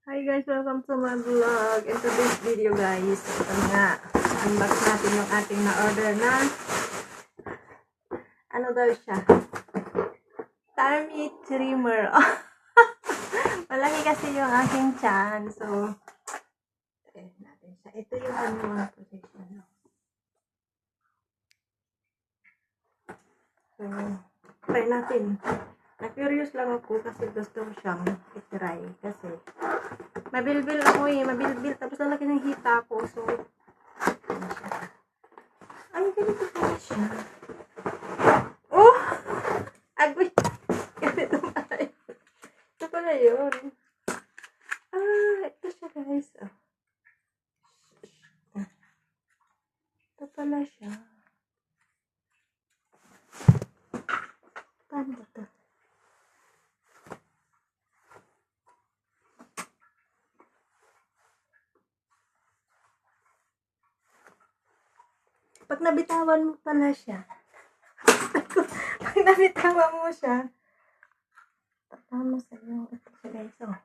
Hi guys, welcome to my vlog. In today's video guys, ito nga, unbox natin yung ating na-order na ano daw siya? Tummy trimmer. Malaki kasi yung aking tiyan. So, natin siya. Ito yung ano mga protection. So, try natin. Na-curious lang ako kasi gusto ko siyang i-try. Kasi, mabilbil ako eh. Mabilbil. Tapos lalaki ng hita ko. So, ay, ganito pala siya. Oh! Agwit! Ganito pala yun. Ito pala yun. Ah, ito siya guys. Oh. Ito pala siya. Paano ba ito? Pag nabitawan mo pala siya, pag nabitawan mo siya, tama sa'yo. Ito siya guys, oh.